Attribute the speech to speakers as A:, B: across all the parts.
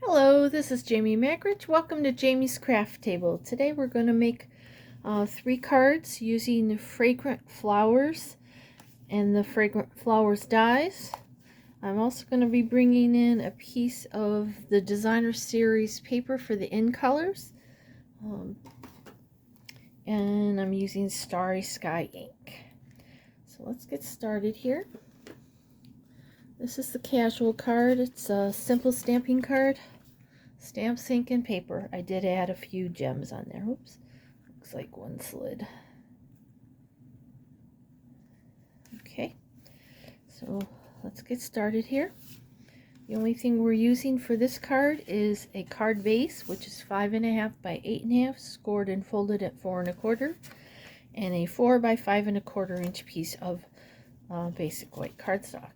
A: Hello, this is Jamie Magridge. Welcome to Jamie's Craft Table. Today we're going to make 3 cards using the Fragrant Flowers and the Fragrant Flowers dies. I'm also going to be bringing in a piece of the Designer Series paper for the in colors. And I'm using Starry Sky ink. So let's get started here. This is the casual card. It's a simple stamping card. Stamps, ink, and paper. I did add a few gems on there. Oops. Looks like one slid. Okay. So let's get started here. The only thing we're using for this card is a card base, which is 5.5 by 8.5, scored and folded at 4 1/4, and a 4 by 5 1/4 inch piece of basic white cardstock.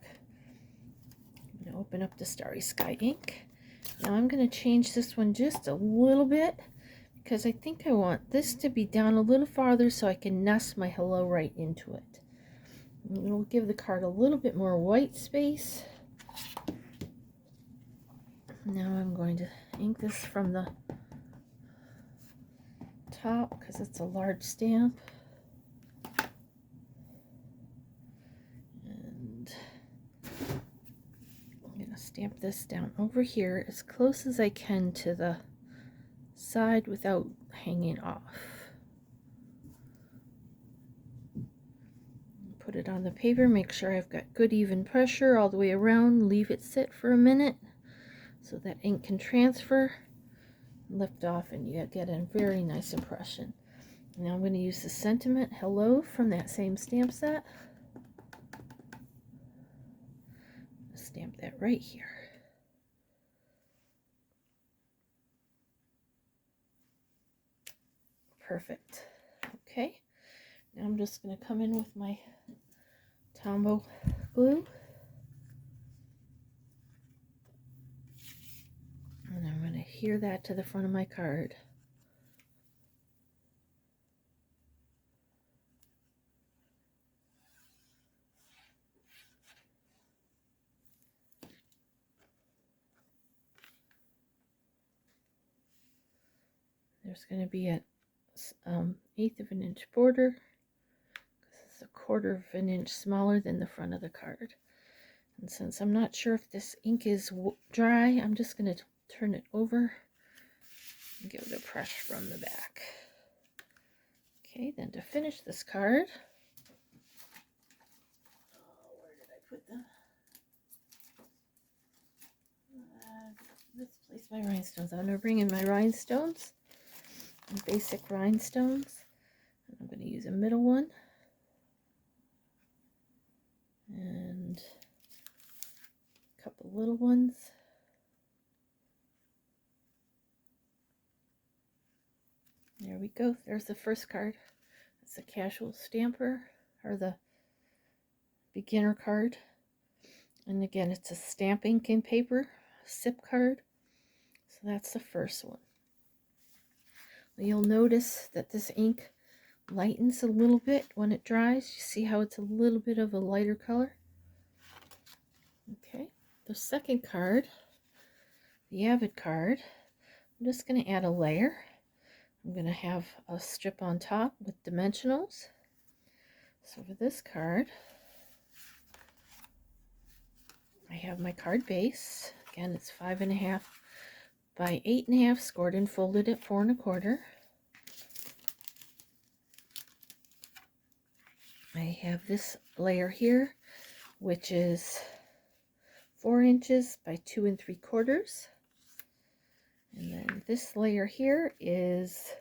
A: I'm going to open up the Starry Sky ink. Now I'm going to change this one just a little bit because I think I want this to be down a little farther so I can nest my hello right into it. It'll give the card a little bit more white space. Now I'm going to ink this from the top because it's a large stamp. And I'm going to stamp this down over here as close as I can to the side without hanging off. Put it on the paper, make sure I've got good even pressure all the way around, leave it sit for a minute so that ink can transfer, lift off, and you get a very nice impression. Now I'm going to use the sentiment hello from that same stamp set. Stamp that right here. Perfect. Okay, now I'm just going to come in with my Tombow glue. And I'm going to adhere that to the front of my card. There's going to be an 1/8 of an inch border. It's a 1/4 of an inch smaller than the front of the card. And since I'm not sure if this ink is dry, I'm just going to turn it over and give it a press from the back. Okay, then to finish this card, where did I put them? Let's place my rhinestones. I'm going to bring in my rhinestones, basic rhinestones. And I'm going to use a middle one. And a couple little ones. There we go. There's the first card. It's a casual stamper, or the beginner card. And again, it's a stamp ink and paper sip card. So that's the first one. You'll notice that this ink lightens a little bit when it dries. You see how it's a little bit of a lighter color? Okay, the second card, the Avid card, I'm just going to add a layer. I'm going to have a strip on top with dimensionals. So for this card, I have my card base. Again, it's 5.5 by 8.5, scored and folded at 4 1/4. I have this layer here, which is 4 inches by 2 3/4. And then this layer here is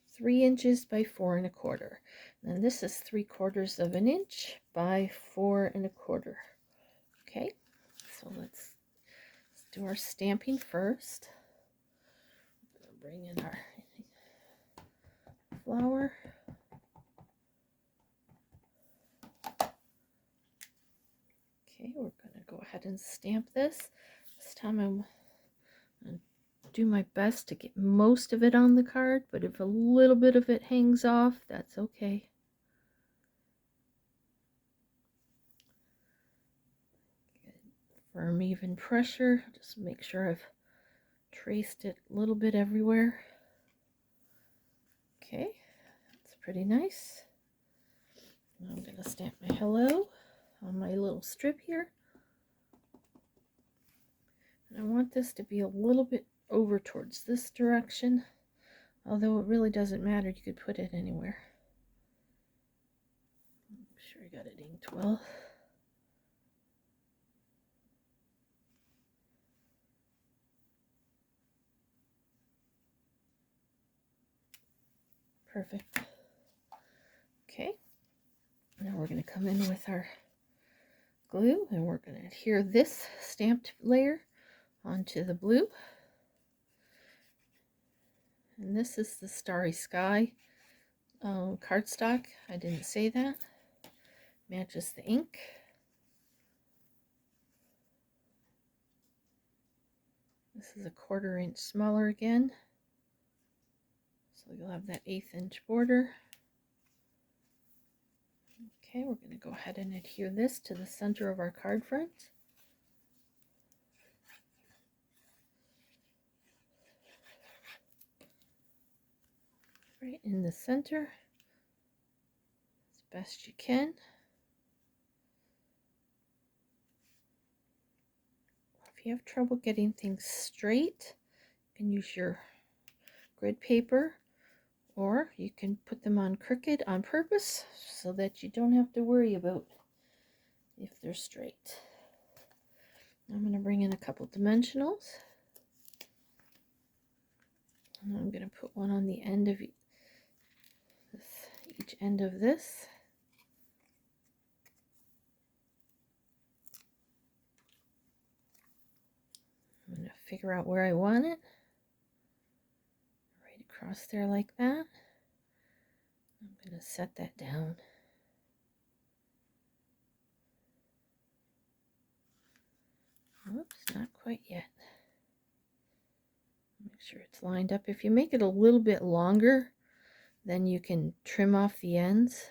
A: 3 inches by 4 1/4. And this is 3/4 of an inch by 4 1/4. Okay, so let's do our stamping first. We'll bring in our flower. Okay, we're going to go ahead and stamp this. This time I'm going to do my best to get most of it on the card, but if a little bit of it hangs off, that's okay. Get firm, even pressure. Just make sure I've traced it a little bit everywhere. Okay, that's pretty nice. Now I'm going to stamp my hello on my little strip here. And I want this to be a little bit over towards this direction, although it really doesn't matter, you could put it anywhere. I'm sure I got it inked well. Perfect. Okay, now we're going to come in with our glue and we're going to adhere this stamped layer onto the blue. And this is the Starry Sky cardstock. I didn't say that. Matches the ink. This is a 1/4 inch smaller again. So you'll have that 1/8 inch border. Okay, we're going to go ahead and adhere this to the center of our card front. Right in the center, as best you can. If you have trouble getting things straight, you can use your grid paper, or you can put them on crooked on purpose so that you don't have to worry about if they're straight. I'm going to bring in a couple dimensionals. And I'm going to put one on the end of each end of this. I'm going to figure out where I want it. Right across there like that. I'm going to set that down. Oops, not quite yet. Make sure it's lined up. If you make it a little bit longer, then you can trim off the ends.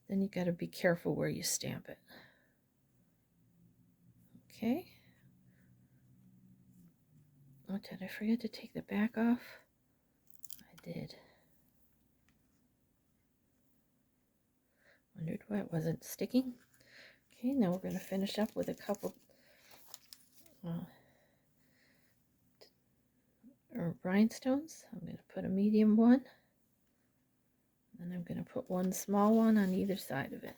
A: Then you got to be careful where you stamp it. Okay. Oh, did I forget to take the back off? I did. Wondered why it wasn't sticking. Okay, now we're going to finish up with a couple rhinestones. I'm going to put a medium one, and I'm going to put one small one on either side of it.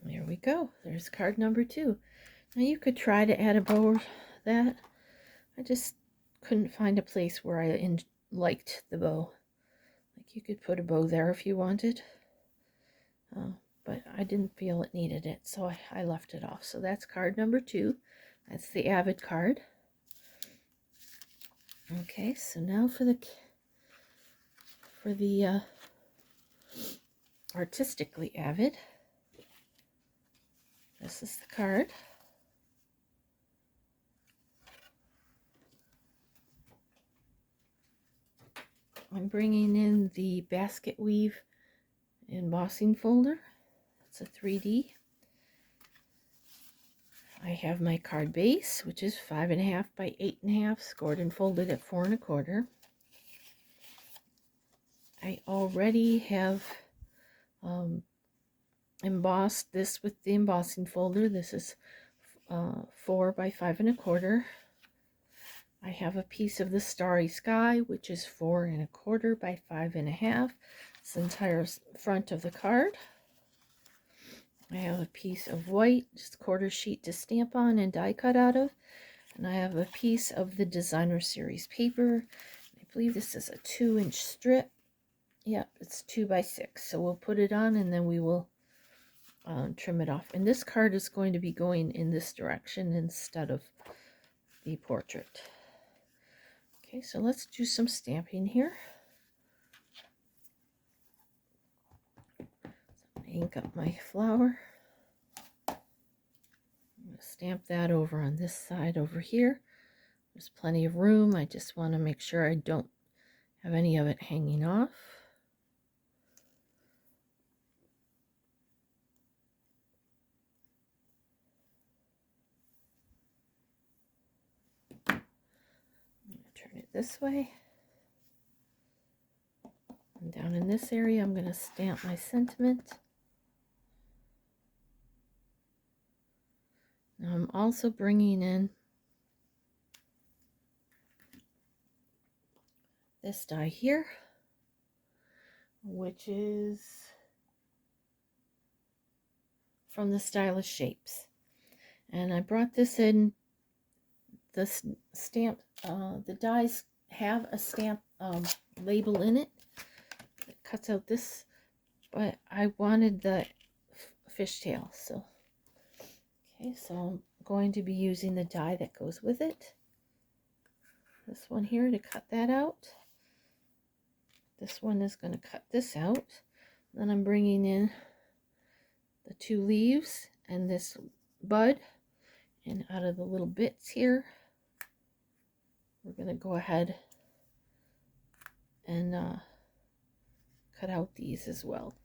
A: There we go. There's card number 2. Now you could try to add a bow or that. I just couldn't find a place where I liked the bow. Like you could put a bow there if you wanted. But I didn't feel it needed it, so I left it off. So that's card number 2. That's the Avid card. Okay, so now for the artistically Avid. This is the card. I'm bringing in the basket weave embossing folder. It's a 3D. I have my card base, which is 5.5 by 8.5, scored and folded at 4 1/4. I already have embossed this with the embossing folder. This is 4 by 5 1/4. I have a piece of the Starry Sky, which is 4 1/4 by 5.5. It's the entire front of the card. I have a piece of white, just 1/4 sheet to stamp on and die cut out of. And I have a piece of the Designer Series paper. I believe this is a 2-inch strip. Yep, it's 2 by 6. So we'll put it on and then we will trim it off. And this card is going to be going in this direction instead of the portrait. Okay, so let's do some stamping here. So I'm going to ink up my flower. I'm going to stamp that over on this side over here. There's plenty of room. I just want to make sure I don't have any of it hanging off. I'm going to turn it this way. And down in this area, I'm going to stamp my sentiment. Now I'm also bringing in this die here, which is from the Stylish Shapes. And I brought this in, the stamp, the dies have a stamp label in it. It cuts out this, but I wanted the fishtail, so. Okay, so I'm going to be using the die that goes with it. This one here to cut that out. This one is going to cut this out. Then I'm bringing in the two leaves and this bud, and out of the little bits here we're going to go ahead and cut out these as well.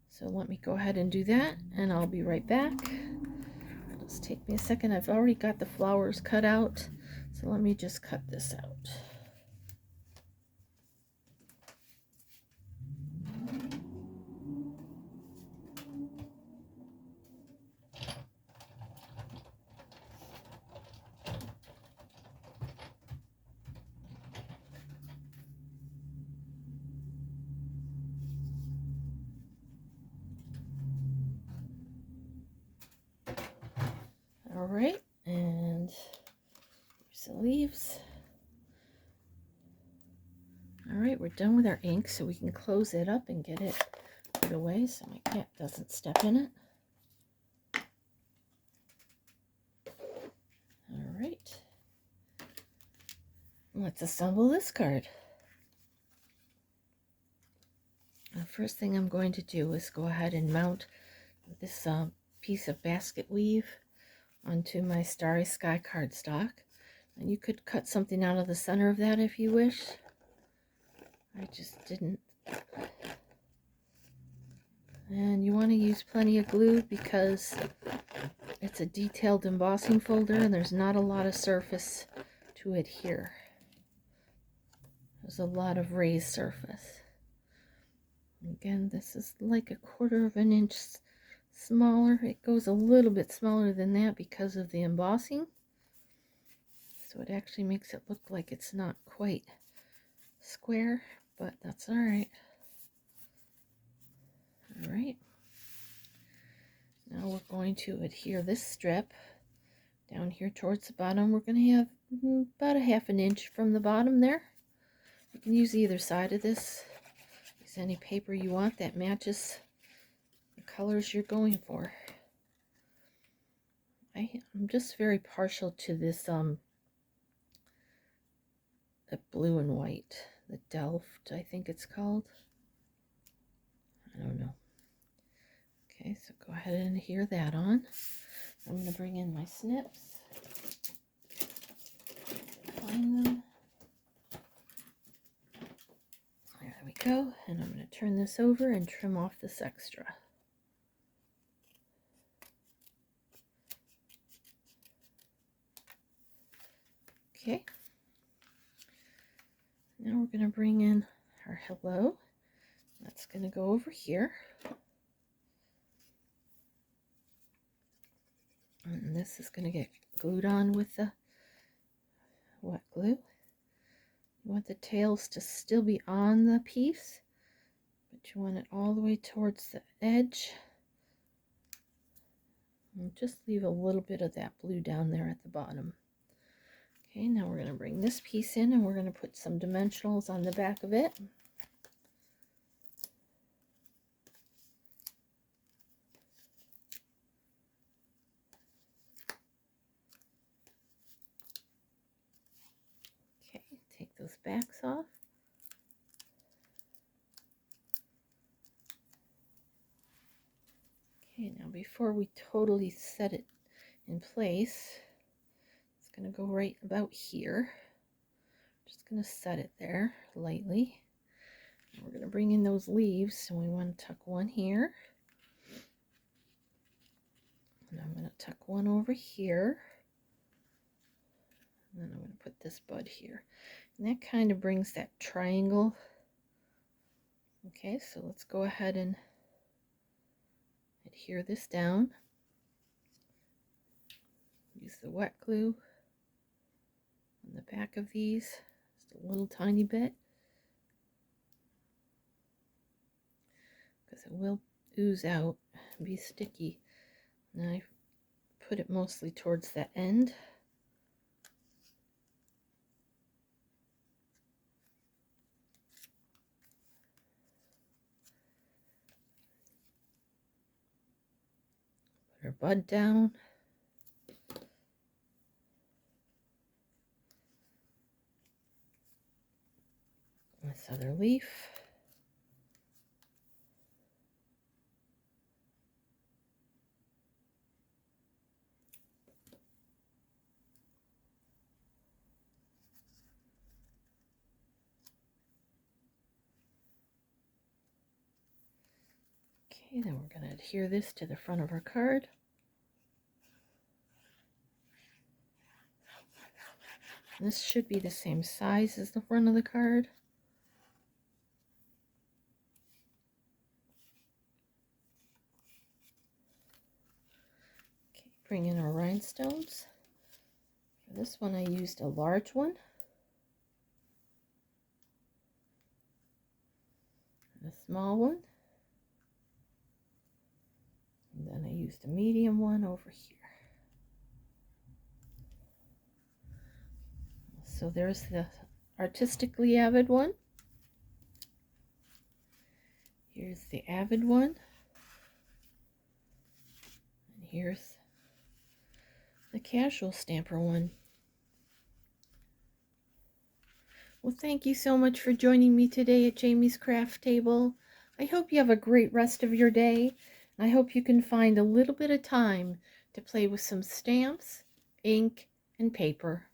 A: So let me go ahead and do that, and I'll be right back. It'll just take me a second. I've already got the flowers cut out, so let me just cut this out. All right, and here's the leaves. All right, we're done with our ink, so we can close it up and get it put away so my cat doesn't step in it. All right, let's assemble this card. The first thing I'm going to do is go ahead and mount this piece of basket weave onto my Starry Sky cardstock. And you could cut something out of the center of that if you wish. I just didn't. And you want to use plenty of glue because it's a detailed embossing folder and there's not a lot of surface to adhere. There's a lot of raised surface. Again, this is like a 1/4 of an inch smaller. It goes a little bit smaller than that because of the embossing. So it actually makes it look like it's not quite square, but that's all right. All right. Now we're going to adhere this strip down here towards the bottom. We're going to have about a 1/2 inch from the bottom there. You can use either side of this. Use any paper you want that matches the colors you're going for. I'm just very partial to this the blue and white, the Delft, I think it's called. I don't know. Okay, so go ahead and adhere that on. I'm going to bring in my snips. Find them. There we go. And I'm going to turn this over and trim off this extra. Okay. Now we're going to bring in our hello. That's going to go over here. And this is going to get glued on with the wet glue. You want the tails to still be on the piece, but you want it all the way towards the edge. And just leave a little bit of that blue down there at the bottom. Okay, now we're going to bring this piece in and we're going to put some dimensionals on the back of it. Okay, take those backs off. Okay, now before we totally set it in place, it's going to go right about here. Just going to set it there lightly. And we're going to bring in those leaves, and we want to tuck one here. And I'm going to tuck one over here. And then I'm going to put this bud here. And that kind of brings that triangle. Okay, so let's go ahead and adhere this down. Use the wet glue on the back of these, just a little tiny bit, because it will ooze out and be sticky. And I put it mostly towards the end. Put our bud down. This other leaf. Okay, then we're going to adhere this to the front of our card. This should be the same size as the front of the card. Okay, bring in our rhinestones. For this one I used a large one. And a small one. And then I used a medium one over here. So there's the artistically avid one. Here's the avid one. And here's the casual stamper one. Well, thank you so much for joining me today at Jamie's Craft Table. I hope you have a great rest of your day. I hope you can find a little bit of time to play with some stamps, ink, and paper.